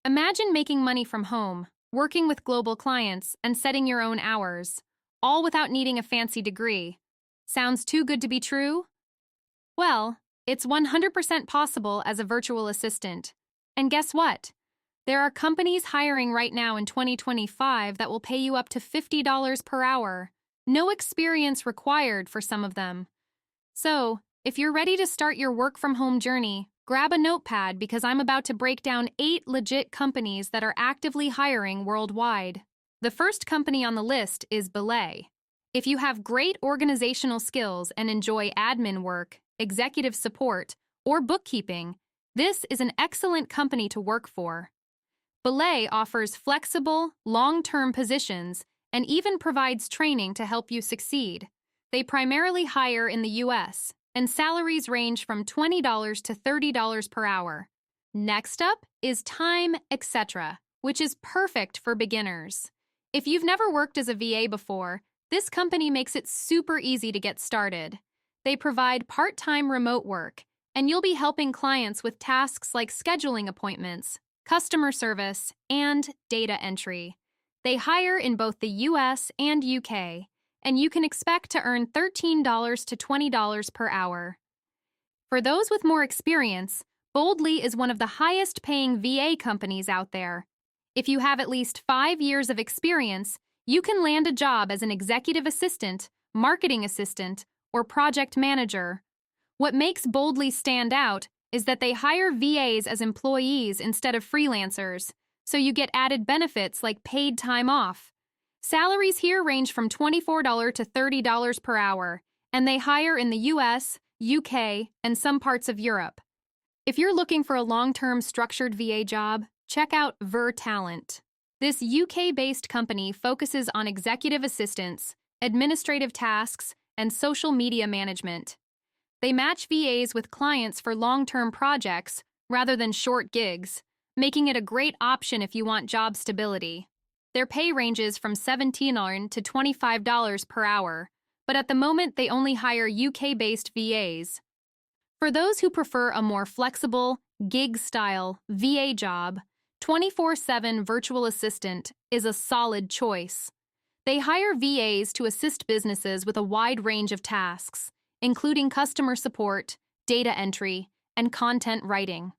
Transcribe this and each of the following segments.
Imagine making money from home, working with global clients, and setting your own hours, all without needing a fancy degree. Sounds too good to be true? Well, it's 100% possible as a virtual assistant. And guess what? There are companies hiring right now in 2025 that will pay you up to $50 per hour. No experience required for some of them. So, if you're ready to start your work-from-home journey, grab a notepad because I'm about to break down 8 legit companies that are actively hiring worldwide. The first company on the list is BELAY. If you have great organizational skills and enjoy admin work, executive support, or bookkeeping, this is an excellent company to work for. BELAY offers flexible, long-term positions and even provides training to help you succeed. They primarily hire in the US, and salaries range from $20 to $30 per hour. Next up is Time, etc., which is perfect for beginners. If you've never worked as a VA before, this company makes it super easy to get started. They provide part-time remote work, and you'll be helping clients with tasks like scheduling appointments, customer service, and data entry. They hire in both the US and UK, and you can expect to earn $13 to $20 per hour. For those with more experience, BELAY is one of the highest-paying VA companies out there. If you have at least 5 years of experience, you can land a job as an executive assistant, marketing assistant, or project manager. What makes BELAY stand out is that they hire VAs as employees instead of freelancers, so you get added benefits like paid time off. Salaries here range from $24 to $30 per hour, and they hire in the US, UK, and some parts of Europe. If you're looking for a long-term structured VA job, check out Talent. This UK-based company focuses on executive assistance, administrative tasks, and social media management. They match VAs with clients for long-term projects rather than short gigs, making it a great option if you want job stability. Their pay ranges from $17 to $25 per hour, but at the moment they only hire UK-based VAs. For those who prefer a more flexible, gig-style VA job, 24/7 virtual assistant is a solid choice. They hire VAs to assist businesses with a wide range of tasks, including customer support, data entry, and content writing.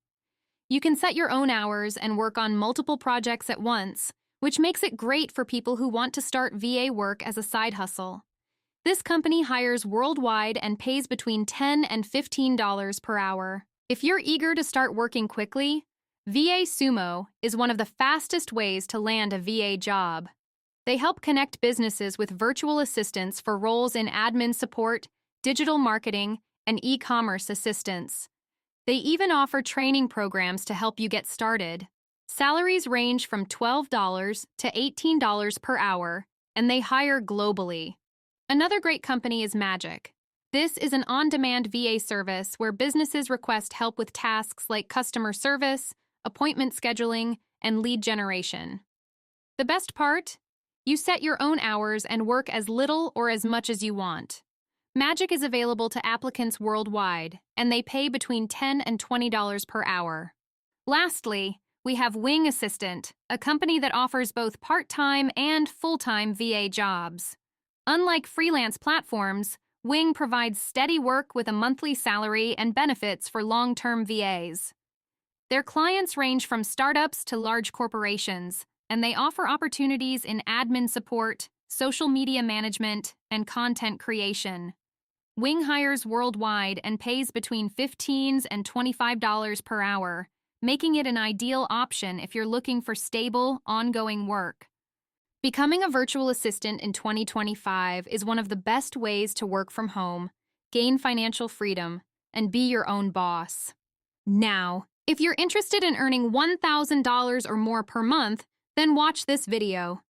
You can set your own hours and work on multiple projects at once, which makes it great for people who want to start VA work as a side hustle. This company hires worldwide and pays between $10 and $15 per hour. If you're eager to start working quickly, VA Sumo is one of the fastest ways to land a VA job. They help connect businesses with virtual assistants for roles in admin support, digital marketing, and e-commerce assistance. They even offer training programs to help you get started. Salaries range from $12 to $18 per hour, and they hire globally. Another great company is Magic. This is an on-demand VA service where businesses request help with tasks like customer service, appointment scheduling, and lead generation. The best part? You set your own hours and work as little or as much as you want. Magic is available to applicants worldwide, and they pay between $10 and $20 per hour. Lastly, we have Wing Assistant, a company that offers both part-time and full-time VA jobs. Unlike freelance platforms, Wing provides steady work with a monthly salary and benefits for long-term VAs. Their clients range from startups to large corporations, and they offer opportunities in admin support, social media management, and content creation. Wing hires worldwide and pays between $15 and $25 per hour, making it an ideal option if you're looking for stable, ongoing work. Becoming a virtual assistant in 2025 is one of the best ways to work from home, gain financial freedom, and be your own boss. Now, if you're interested in earning $1,000 or more per month, then watch this video.